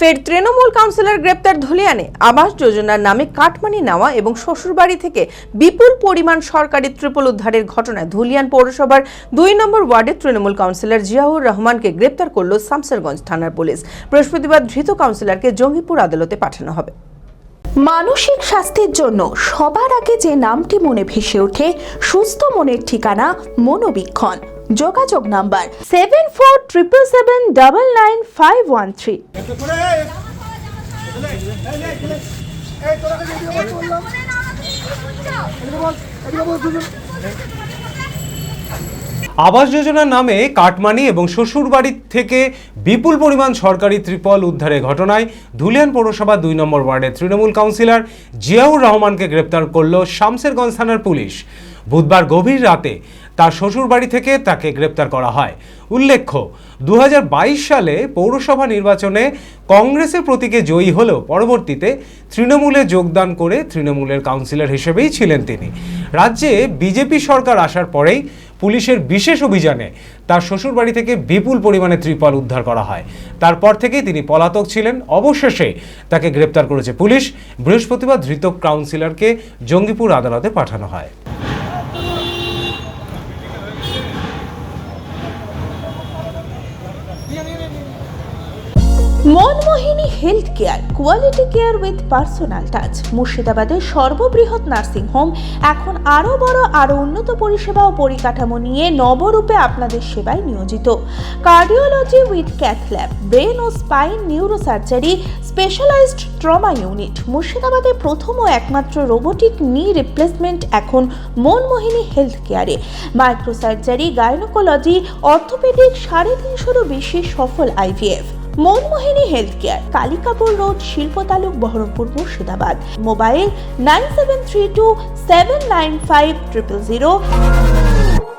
ফের তৃণমূল কাউন্সিলর গ্রেপ্তার ধুলিয়ানে। আবাস যোজনার নামে কাটমানি নেওয়া এবং শ্বশুরবাড়ি থেকে বিপুল পরিমাণ সরকারি ত্রিপল উদ্ধারের ঘটনায় ধুলিয়ান পৌরসভার ২ নম্বর ওয়ার্ডের তৃণমূল কাউন্সিলর জিয়াউর রহমানকে গ্রেপ্তার করল শামসেরগঞ্জ থানার পুলিশ। বৃহস্পতিবার ধৃত কাউন্সিলরকে জঙ্গিপুর আদালতে পাঠানো হবে। মানসিক স্বাস্থ্যের জন্য সবার আগে যে নামটি মনে ভেসে ওঠে, সুস্থ মনের ঠিকানা মনোবীক্ষণ। যোগাযোগ নাম্বার 7477799513। আবাস যোজনার নামে কাটমানি এবং শ্বশুরবাড়ি থেকে বিপুল পরিমাণ সরকারি ত্রিপল উদ্ধারের ঘটনায় ধুলিয়ান পৌরসভা ২ নম্বর ওয়ার্ডের তৃণমূল কাউন্সিলর জিয়াউর রহমানকে গ্রেপ্তার করল শামসেরগঞ্জ থানার পুলিশ। বুধবার গভীর রাতে তার শ্বশুরবাড়ি থেকে তাকে গ্রেপ্তার করা হয়। উল্লেখ্য, ২০২২ সালে পৌরসভা নির্বাচনে কংগ্রেসের প্রতীকে জয়ী হলেও পরবর্তীতে তৃণমূলে যোগদান করে তৃণমূলের কাউন্সিলর হিসেবেই ছিলেন তিনি। রাজ্যে বিজেপি সরকার আসার পরেই পুলিশের বিশেষ অভিযানে তার শ্বশুরবাড়ি থেকে বিপুল পরিমাণে ত্রিপল উদ্ধার করা হয়। তারপর থেকেই তিনি পলাতক ছিলেন। অবশেষে তাকে গ্রেপ্তার করেছে পুলিশ। বৃহস্পতিবার ধৃত কাউন্সিলরকে জঙ্গিপুর আদালতে পাঠানো হয়। Manmohini health care, quality care with personal touch. মুর্শিদাবাদের সর্ববৃহৎ নার্সিং হোম এখন আরও বড়, আরও উন্নত পরিষেবা ও পরিকাঠামো নিয়ে নবরূপে আপনাদের সেবায় নিয়োজিত। Cardiology with cath lab, brain ও spine neurosurgery, specialized trauma unit. মুর্শিদাবাদে প্রথম ও একমাত্র রোবোটিক নি রিপ্লেসমেন্ট এখন Manmohini health care. Microsurgery, gynaecology, orthopaedic, 350-এরও বেশি সফল IVF। Manmohini health care, Kalikapur road, শিল্প তালুক, বহরমপুর, মুর্শিদাবাদ। মোবাইল 9732795000।